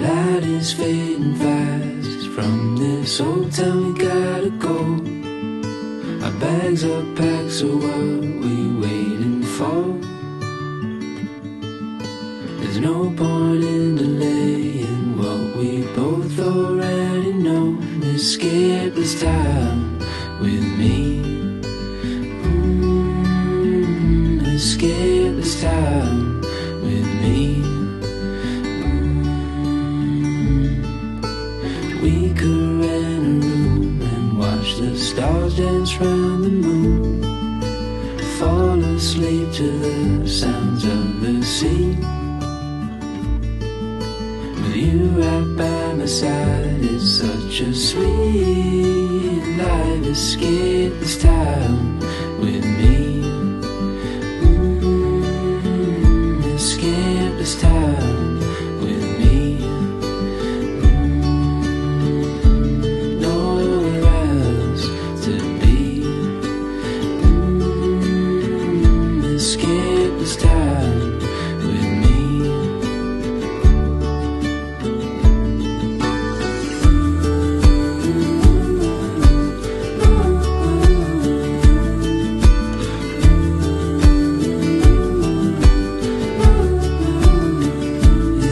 light is fading fast. From this old town we gotta go. Our bags are packed, so what we waiting for? There's no point in delaying what we both already know. Escape this time with me. Escape this time with me. We could rent a room and watch the stars dance round the moon. Fall asleep to the sounds of the sea. With you right by my side, it's such a sweet life. Escape this time with me. Escape this time with me. Nowhere else to be. Escape this time with me.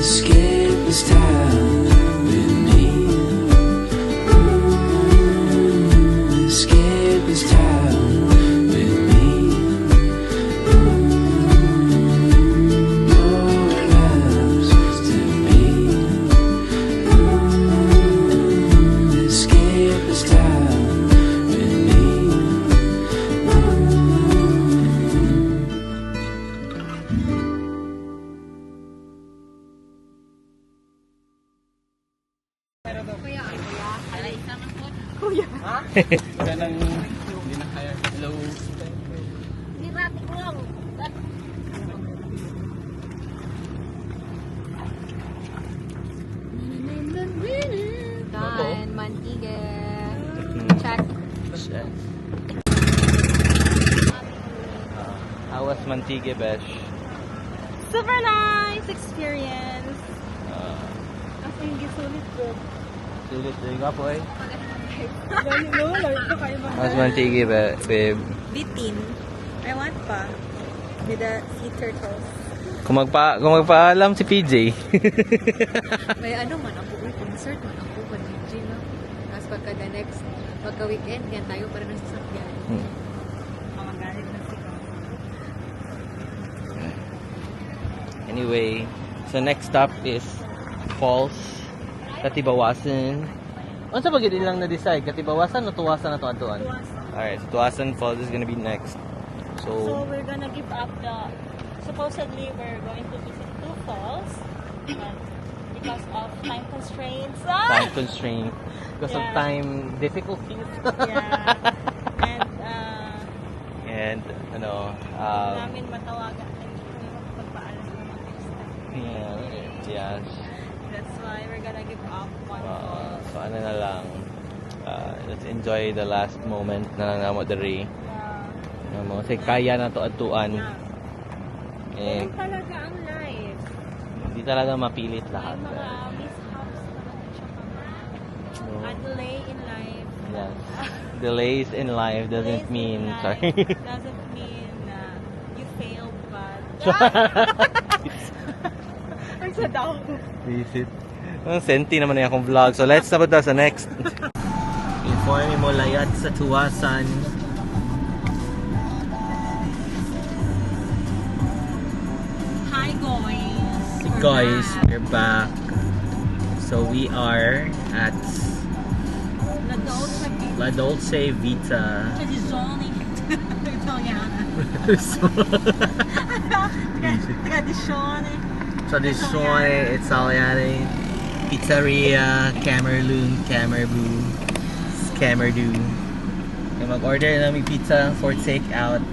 Escape this time with me. Escape this time with me. Nowhere else to be. Escape this time with me. Kanang hindi na kaya. Hello. Dan Mantige. Check. How was Mantige, Besh? Super nice experience. As in, gisulit ko. Sulit din nga po eh. No, ito kayo ba? How's Mantige, babe? Bitin. I want pa. With the sea turtles. Kung magpaalam si PJ. May ano man ako, concert man ako, PJ, no? Tapos pagka weekend, yan tayo para nang sasakyan. Mamagalit na siya. Anyway, so next stop is Falls. Katibawasan. Ano sa bagay din lang na-decide? Katibawasan o Tuwasan na to Antuan? Alright, so Tuwasan Falls is gonna be next. So we're gonna give up supposedly we're going to visit 2 falls, but because of time constraints. Time constraint. Because of Yeah. time difficulties. Yeah. And, ano, Namin matawagan na hindi kami magpapaalam ng next time. yeah. That's why we're gonna give up 1 fall. So, ano na lang. Let's enjoy the last moment na namo diri. Kasi kaya na to atuan. Eh, Ganun talaga ang life. hindi talaga mapilit May lahat. mga mishaps talaga siya kami. A delay in life. Yes. Delays in life doesn't Delays in mean, life sorry. doesn't mean you failed, but ang sa daw. Visit. Ang senti naman na akong vlog. So let's start sa next. Before mo layat sa Tuwasan. Hi guys. Guys, we're back. So we are at La Dolce Vita. Tradizione italiana. Tradizione. Tradizione Italiane. Pizzeria, Camerloon, Camerboo, Camerdoo. Okay, mag-order na namin pizza for take-out.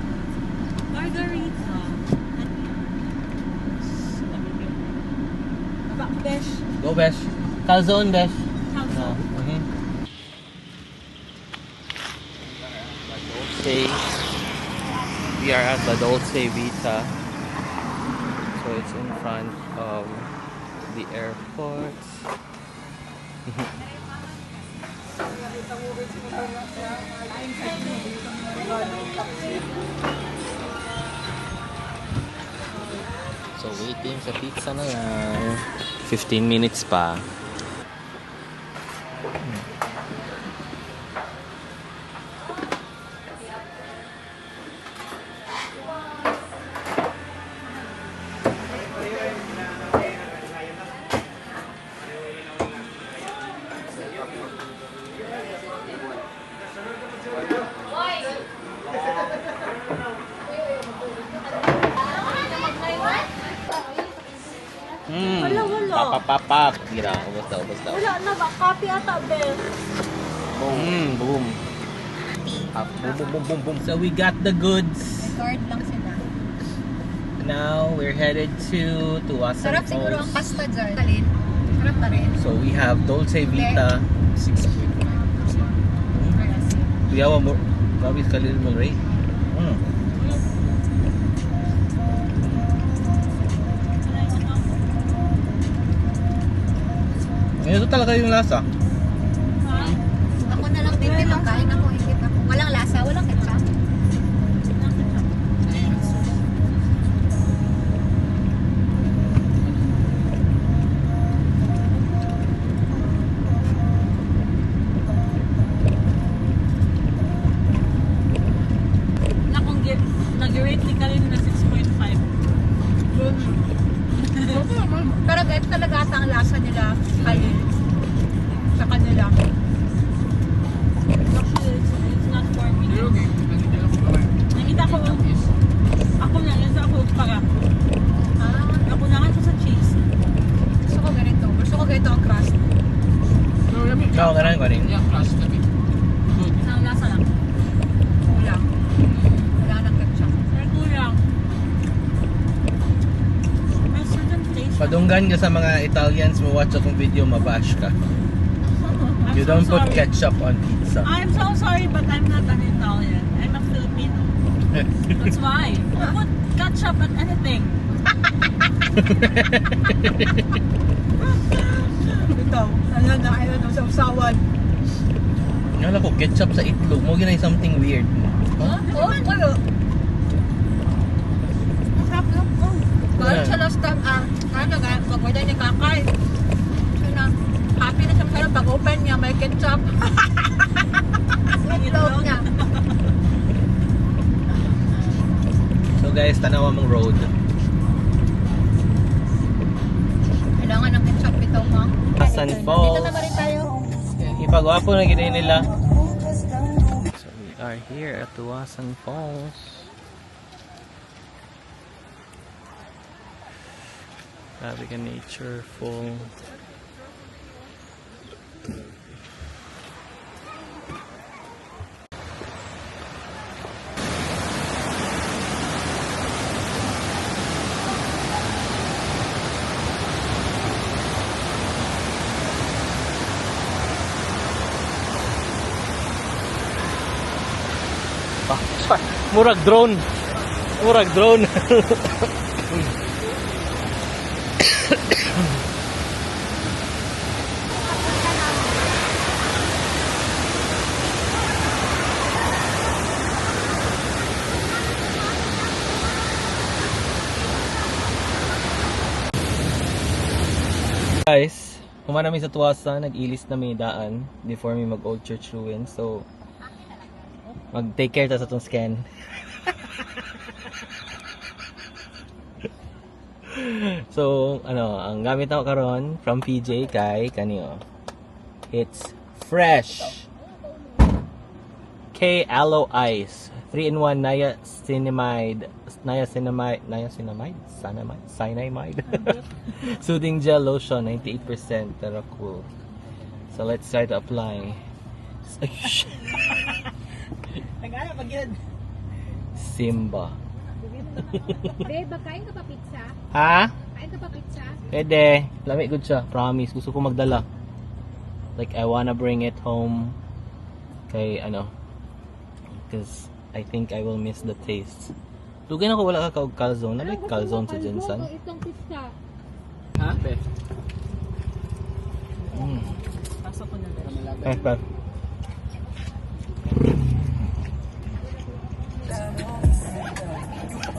Margarita. Besh. Go, Besh. Calzone, Besh. Calzone. We are at La Dolce Vita. So it's in front of the airport. So waiting sa pizza na lang. 15 minutes pa. Wala. Papapapap. Gira, ubos na. Wala na ba? Copy ata, Bel. Boom. Boom. So we got the goods. Card lang sila. Now we're headed to Tuasan Sarap siguro ang Falls. pasta dyan. Talin. Sarap na rin. So we have Dolce Vita. 6.5%. We have a more. Grabe kalil mo rate. Ito talaga yung lasa. Ako na lang din nito. Kain ako. Higit ako. Walang lasa. Walang ketchup. Nag-rate ni Kalin na 6.5. Pero ganito talaga ata ang lasa nila. Kain. Sa kanila. Actually, it's not for me. Nakita ko, ako na yan sa ako para. Ako na nga sa cheese. Gusto ko ganito. Gusto ko ganito ang crust. Oo, ganun ko rin. Isang lasa lang. Kulang. Wala nang ketchup. Pero kulang. May certain taste. Padunggan ka sa mga Italians mo watch akong video, mabash ka. I'm You so don't put sorry. ketchup on pizza. I'm so sorry, but I'm not an Italian. I'm a Filipino. That's why. I put ketchup on anything. Ito. Ano na. Ayun. Sa usawan. Nala ko, ketchup sa itlog. Mo ginay something weird. Huh? Oh, kayo. Masarap lang. Kahit sa last time, ano nga, pag-order ni Kakay. So na, happy na siya masarap. Pag-open niya, may ketchup. Itlog niya. So guys, tanawa mong road. Kailangan ng ketchup ito, ma. Tuasan Falls. Dito naman rin tayo. Ipagwapo na ginayin nila. So we are here at Tuasan Falls. Grabe ka nature full. Murag drone. Guys, kumain namin sa Tuasan, nag-ilis na may daan before may mag-Old Church Ruins. So, mag-take care ta sa itong scan. So, ang gamit ako karon from PJ kay kanyo. It's fresh K Aloe Ice 3-in-1 cyanamide soothing gel lotion 98% pero cool. So let's try to apply. Nagana pag yun. Simba. Babe, kain ka pa pizza? Ha? Kain ka pa pizza? Pwede. Lamig good siya. Promise. Gusto ko magdala. Like, I wanna bring it home. Kay, because I think I will miss the taste. Lugay na ko wala ka kaog calzone. Like calzone sa Jensen. Itong pizza. Ha? Be. Pasok ko na din. Ay, pa.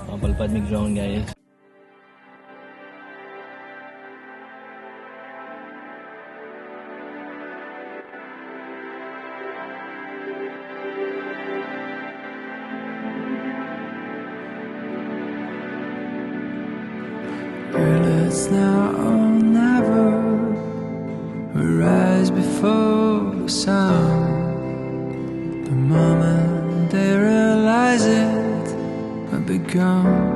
Mapalpad mig drone, guys. Girl, it's now or never. We rise before the sun. The moment they realize it, we'll be gone.